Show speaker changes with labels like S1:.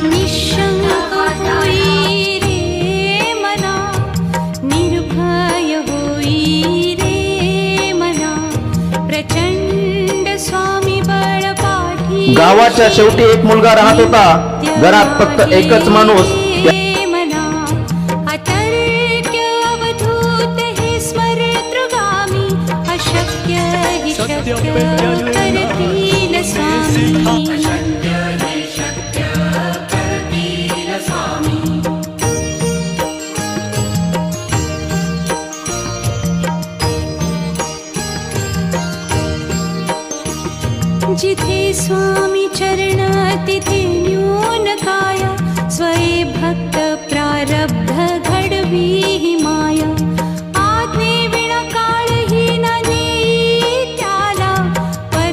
S1: निशंक होई रे मना, निर्भय होई रे मना, प्रचंड स्वामी बळपाठी।
S2: गावाच्या शेवटी एक मुलगा राहत होता. घरात फक्त एकच माणूस.
S1: करतील स्वामी। जिथे स्वामी चरण तिथे न्यू